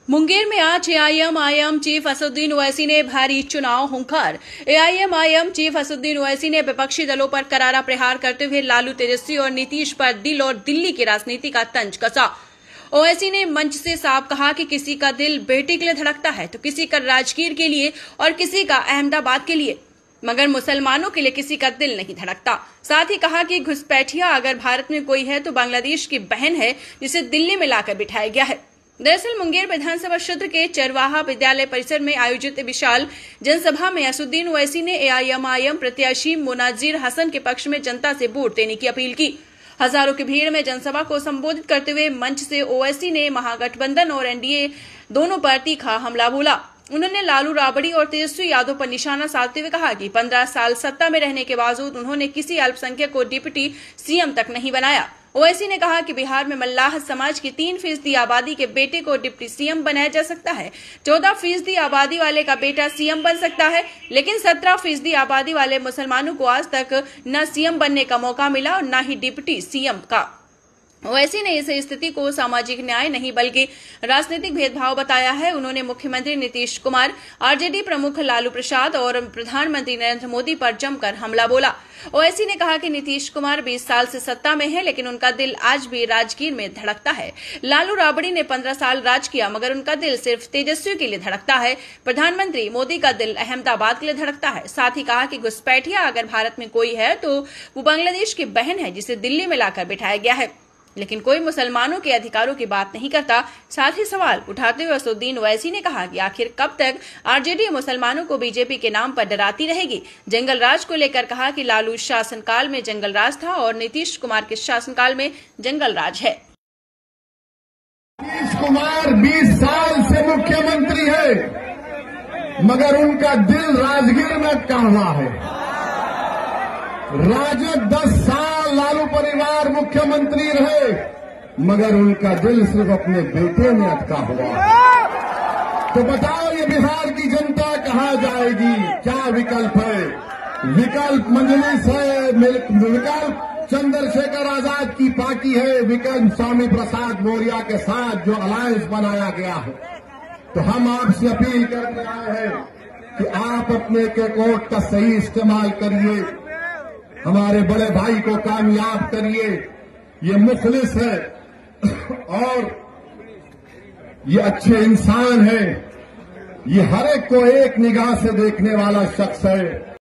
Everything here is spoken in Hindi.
मुंगेर में आज एआईएम चीफ असदुद्दीन ओवैसी ने भारी चुनाव हुंकार। एआईएम चीफ असदुद्दीन ओवैसी ने विपक्षी दलों पर करारा प्रहार करते हुए लालू, तेजस्वी और नीतीश पर दिल और दिल्ली की राजनीति का तंज कसा। ओवैसी ने मंच से साफ कहा कि किसी का दिल बेटे के लिए धड़कता है तो किसी का राजगीर के लिए और किसी का अहमदाबाद के लिए, मगर मुसलमानों के लिए किसी का दिल नहीं धड़कता। साथ ही कहा कि घुसपैठिया अगर भारत में कोई है तो बांग्लादेश की बहन है जिसे दिल्ली में लाकर बिठाया गया है। दरअसल मुंगेर विधानसभा क्षेत्र के चरवाहा विद्यालय परिसर में आयोजित विशाल जनसभा में असदुद्दीन ओवैसी ने एआईएम प्रत्याशी मुनाजिर हसन के पक्ष में जनता से वोट देने की अपील की। हजारों की भीड़ में जनसभा को संबोधित करते हुए मंच से ओवैसी ने महागठबंधन और एनडीए दोनों पर तीखा हमला बोला। उन्होंने लालू राबड़ी और तेजस्वी यादव पर निशाना साधते हुए कहा कि 15 साल सत्ता में रहने के बावजूद उन्होंने किसी अल्पसंख्यक को डिप्टी सीएम तक नहीं बनाया। ओवैसी ने कहा कि बिहार में मल्लाह समाज की 3% आबादी के बेटे को डिप्टी सीएम बनाया जा सकता है, 14% आबादी वाले का बेटा सीएम बन सकता है, लेकिन 17% आबादी वाले मुसलमानों को आज तक न सीएम बनने का मौका मिला और न ही डिप्टी सीएम का। ओवैसी ने इस स्थिति को सामाजिक न्याय नहीं बल्कि राजनीतिक भेदभाव बताया है। उन्होंने मुख्यमंत्री नीतीश कुमार, आरजेडी प्रमुख लालू प्रसाद और प्रधानमंत्री नरेंद्र मोदी पर जमकर हमला बोला। ओवैसी ने कहा कि नीतीश कुमार 20 साल से सत्ता में है, लेकिन उनका दिल आज भी राजगीर में धड़कता है। लालू राबड़ी ने 15 साल राज किया, मगर उनका दिल सिर्फ तेजस्वी के लिए धड़कता है। प्रधानमंत्री मोदी का दिल अहमदाबाद के लिए धड़कता है। साथ ही कहा कि घुसपैठिया अगर भारत में कोई है तो वो बांग्लादेश की बहन है जिसे दिल्ली में लाकर बिठाया गया है, लेकिन कोई मुसलमानों के अधिकारों की बात नहीं करता। साथ ही सवाल उठाते हुए असदुद्दीन ओवैसी ने कहा कि आखिर कब तक आरजेडी मुसलमानों को बीजेपी के नाम पर डराती रहेगी। जंगल राज को लेकर कहा कि लालू शासनकाल में जंगल राज था और नीतीश कुमार के शासनकाल में जंगल राज है। नीतीश कुमार 20 साल से मुख्यमंत्री है, मगर उनका दिल राजगीर में अटका हुआ है। राजद 10 साल लालू परिवार मुख्यमंत्री रहे, मगर उनका दिल सिर्फ अपने बेटे में अटका हुआ है। तो बताओ ये बिहार की जनता कहाँ जाएगी? क्या विकल्प है? विकल्प मजलिस है, विकल्प चंद्रशेखर आजाद की पार्टी है, विकल्प स्वामी प्रसाद मौर्य के साथ जो अलायंस बनाया गया है। तो हम आपसे अपील करने आए हैं कि आप अपने के कोर्ट का सही इस्तेमाल करिए, हमारे बड़े भाई को कामयाब करिए। ये मुखलिस है और ये अच्छे इंसान है, ये हर एक को एक निगाह से देखने वाला शख्स है।